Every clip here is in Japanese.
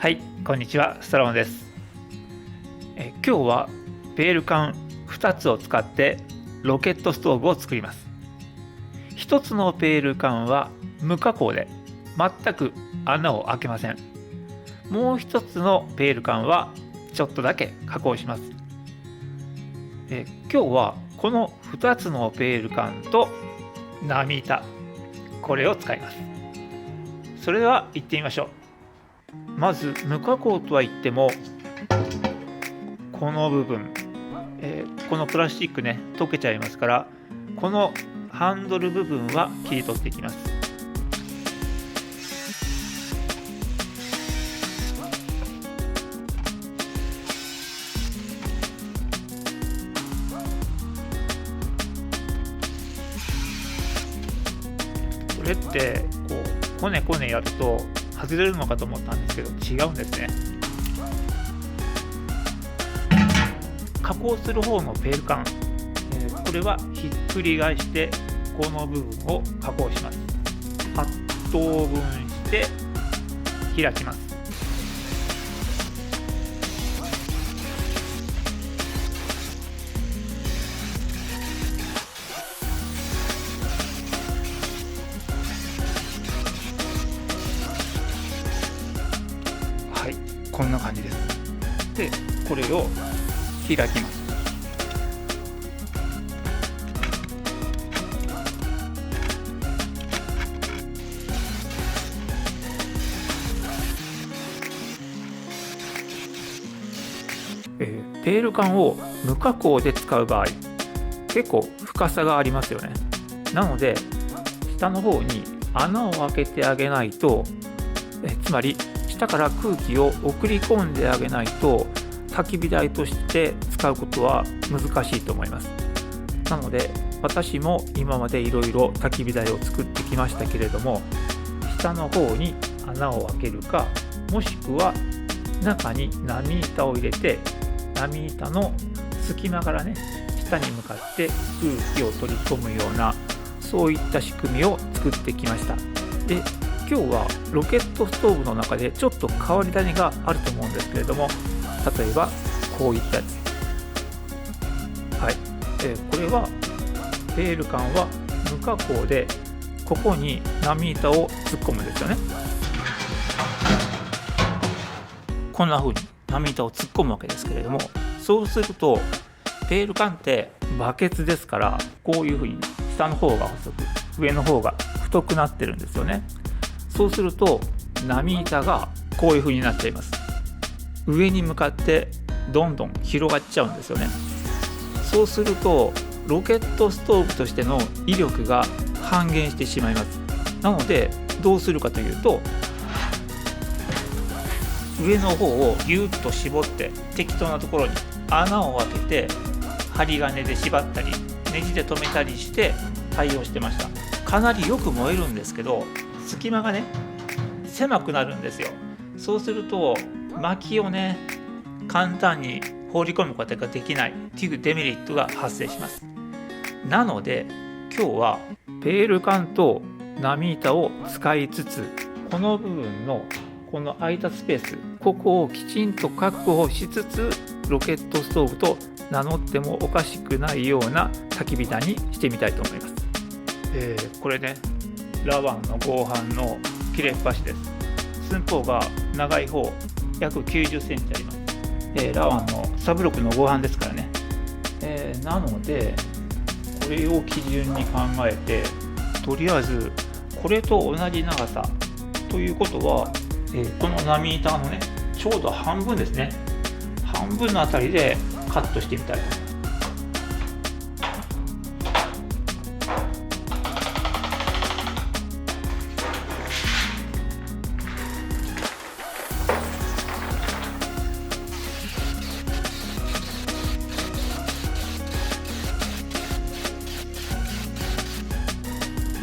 はい、こんにちは、ストロンです。今日はペール缶2つを使ってロケットストーブを作ります。1つのペール缶は無加工で全く穴を開けません。もう1つのペール缶はちょっとだけ加工します。今日はこの2つのペール缶と波板、これを使います。それでは行ってみましょう。まず無加工とは言ってもこの部分、このプラスチックね溶けちゃいますから、このハンドル部分は切り取っていきます。これってこうこねこねやると外れるのかと思ったんですけど、違うんですね。加工する方のペール缶、これはひっくり返してこの部分を加工します。8等分して開きます。はい、こんな感じです。で、これを開きます。ペール缶を無加工で使う場合、結構深さがありますよね。なので下の方に穴を開けてあげないと、つまり下から空気を送り込んであげないと焚き火台として使うことは難しいと思います。なので私も今までいろいろ焚き火台を作ってきましたけれども、下の方に穴を開けるか、もしくは中に波板を入れて波板の隙間からね下に向かって空気を取り込むような、そういった仕組みを作ってきました。で、今日はロケットストーブの中でちょっと変わり種があると思うんですけれども、例えばこういったやつ、はい、これはペール缶は無加工でここに波板を突っ込むんですよね。こんな風に波板を突っ込むわけですけれども、そうするとペール缶ってバケツですから、こういう風に下の方が細く上の方が太くなってるんですよね。そうすると波板がこういう風になっちゃいます。上に向かってどんどん広がっちゃうんですよね。そうするとロケットストーブとしての威力が半減してしまいます。なのでどうするかというと、上の方をギュッと絞って適当なところに穴を開けて針金で縛ったりネジで留めたりして対応してました。かなりよく燃えるんですけど、隙間がね狭くなるんですよ。そうすると薪をね簡単に放り込むことができないっていうデメリットが発生します。なので今日はペール缶と波板を使いつつ、この部分のこの空いたスペース、ここをきちんと確保しつつロケットストーブと名乗ってもおかしくないような焚き火台にしてみたいと思います。これねラワンの合板の切れっ端です。寸法が長い方約90センチあります。ラワンのサブロックの合板ですからね。なのでこれを基準に考えて、とりあえずこれと同じ長さということは、この波板のねちょうど半分ですね、半分のあたりでカットしてみたいと思います。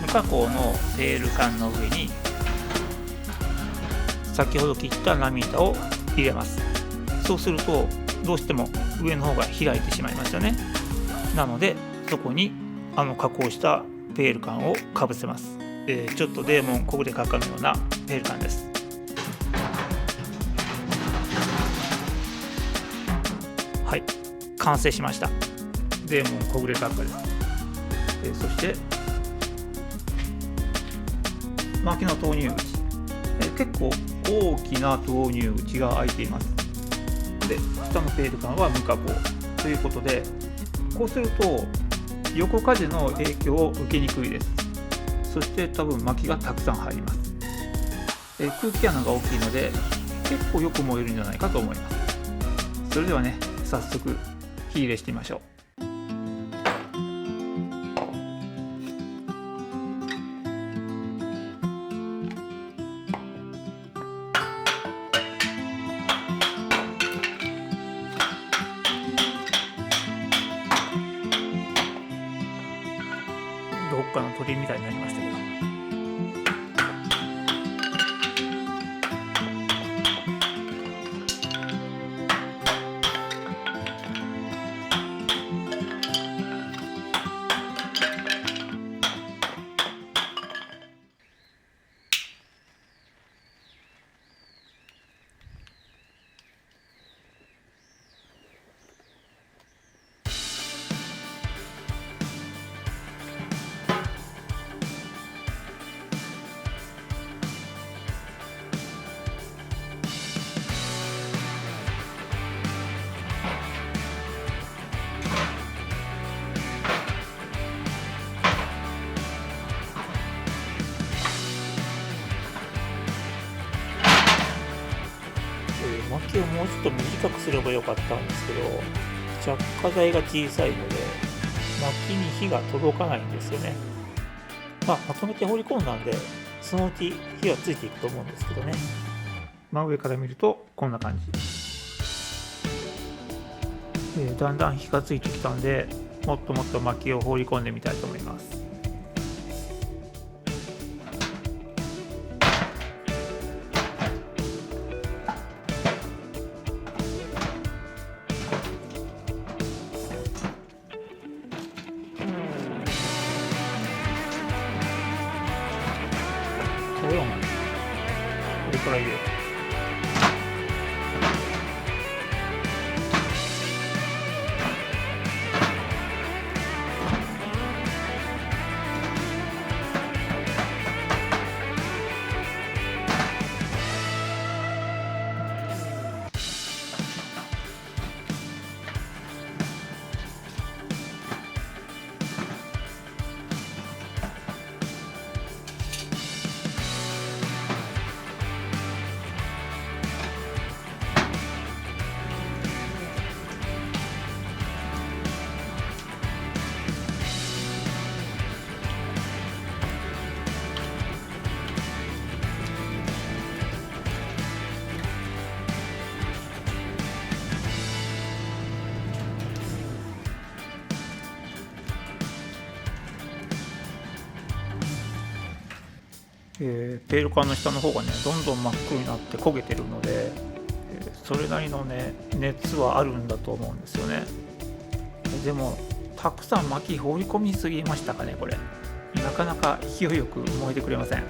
無加工のペール缶の上に先ほど切った波板を入れます。そうするとどうしても上の方が開いてしまいますよね。なのでそこに加工したペール缶をかぶせます。ちょっとデーモン小暮閣下のようなペール缶です。完成しました。デーモン小暮閣下です。そして薪の投入口、結構大きな投入口が開いています。で下のペール管は無加工ということで、こうすると横風の影響を受けにくいです。そして多分薪がたくさん入ります。空気穴が大きいので結構よく燃えるんじゃないかと思います。それではね、早速火入れしてみましょう。どっかの鳥みたいになりましたけど、薪をもうちょっと短くすればよかったんですけど、着火剤が小さいので薪に火が届かないんですよね。まとめて放り込んだんで、そのうち火はついていくと思うんですけどね。真上から見るとこんな感じ、だんだん火がついてきたんで、もっともっと薪を放り込んでみたいと思います。これから入れよう。ペール管の下の方がね、どんどん真っ黒になって焦げてるので、それなりのね熱はあるんだと思うんですよね。でもたくさん薪放り込みすぎましたかね。これなかなか勢いよく燃えてくれません。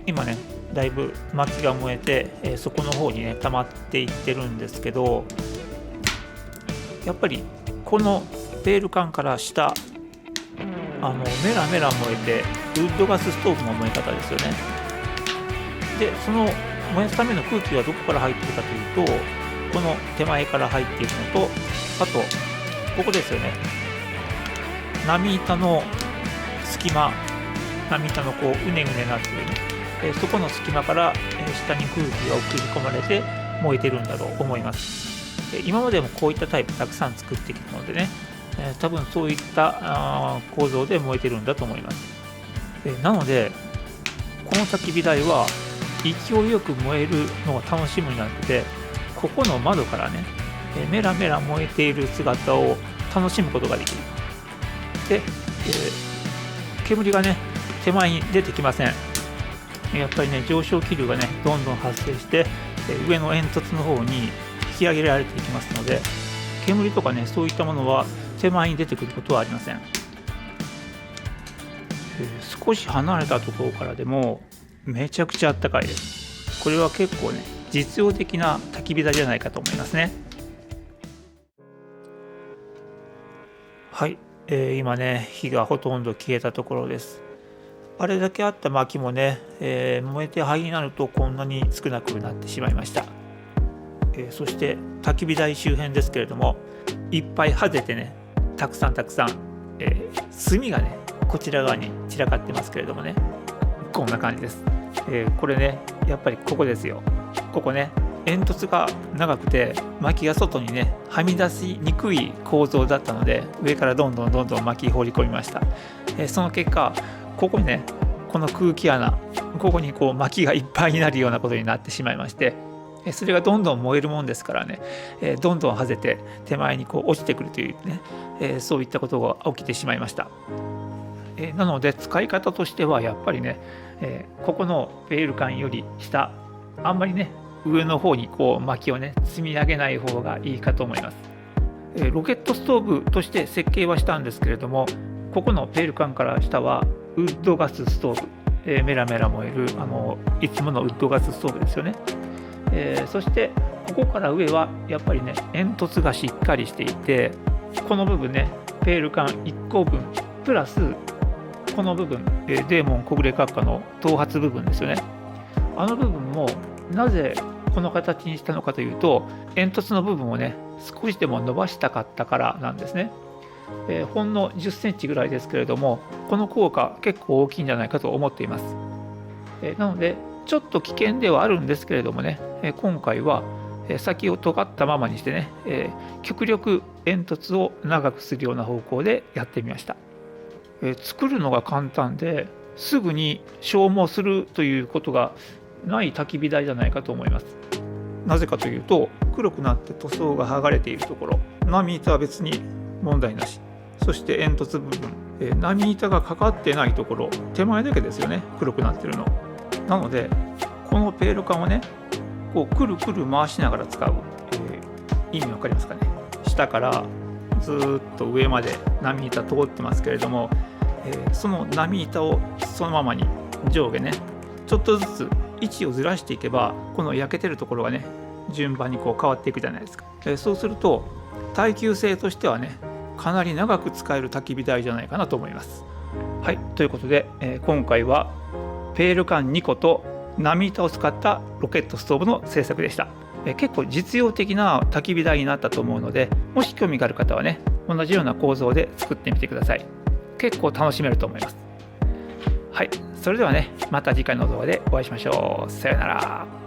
今ねだいぶ薪が燃えて、そこの方にね溜まっていってるんですけど、やっぱりこのペール缶から下メラメラ燃えてウッドガスストーブの燃え方ですよね。でその燃やすための空気はどこから入っているかというと、この手前から入っているのと、あとここですよね、波板の隙間、波板のこううねうねなってるね、そこの隙間から、下に空気が送り込まれて燃えてるんだろうと思います。今までもこういったタイプたくさん作ってきたのでね、多分そういった構造で燃えてるんだと思います。なのでこの焚き火台は勢いよく燃えるのが楽しみになってて、ここの窓からねメラメラ燃えている姿を楽しむことができる。で、煙がね手前に出てきません。やっぱりね上昇気流がねどんどん発生して、上の煙突の方に引き上げられていきますので、煙とかねそういったものは手前に出てくることはありません。少し離れたところからでもめちゃくちゃ暖かいです。これは結構ね実用的な焚き火台じゃないかと思いますね。はい、今ね火がほとんど消えたところです。あれだけあった薪もね、燃えて灰になるとこんなに少なくなってしまいました。そして焚き火台周辺ですけれども、いっぱいはぜてねたくさん、炭がねこちら側に散らかってますけれどもね、こんな感じです。これねやっぱりここですよ。ここね煙突が長くて薪が外にねはみ出しにくい構造だったので、上からどんどん薪放り込みました。その結果ここにねこの空気穴、ここにこう薪がいっぱいになるようなことになってしまいまして、それがどんどん燃えるもんですからね、どんどんはぜて手前にこう落ちてくるというね、そういったことが起きてしまいました。なので使い方としてはやっぱりね、ここのペール缶より下、あんまりね上の方にこう薪をね積み上げない方がいいかと思います。ロケットストーブとして設計はしたんですけれども、ここのペール缶から下はウッドガスストーブ、メラメラ燃えるいつものウッドガスストーブですよね。そしてここから上はやっぱりね煙突がしっかりしていて、この部分ねペール缶1個分プラスこの部分、デーモン小暮閣下の頭髪部分ですよね。あの部分もなぜこの形にしたのかというと、煙突の部分をね少しでも伸ばしたかったからなんですね。ほんの10センチぐらいですけれども、この効果結構大きいんじゃないかと思っています。なのでちょっと危険ではあるんですけれどもね、今回は先を尖ったままにしてね、極力煙突を長くするような方向でやってみました。作るのが簡単ですぐに消耗するということがない焚き火台じゃないかと思います。なぜかというと、黒くなって塗装が剥がれているところ、波板は別に問題なし、そして煙突部分、波板がかかってないところ、手前だけですよね黒くなってるの。なのでこのペール缶をねこうくるくる回しながら使う、意味わかりますかね。下からずっと上まで波板通ってますけれども、その波板をそのままに上下ねちょっとずつ位置をずらしていけば、この焼けてるところがね順番にこう変わっていくじゃないですか。そうすると耐久性としてはねかなり長く使える焚き火台じゃないかなと思います。はい、ということで、今回はペール缶2個と波板を使ったロケットストーブの製作でした。結構実用的な焚き火台になったと思うので、もし興味がある方はね同じような構造で作ってみてください。結構楽しめると思います。はい、それではねまた次回の動画でお会いしましょう。さようなら。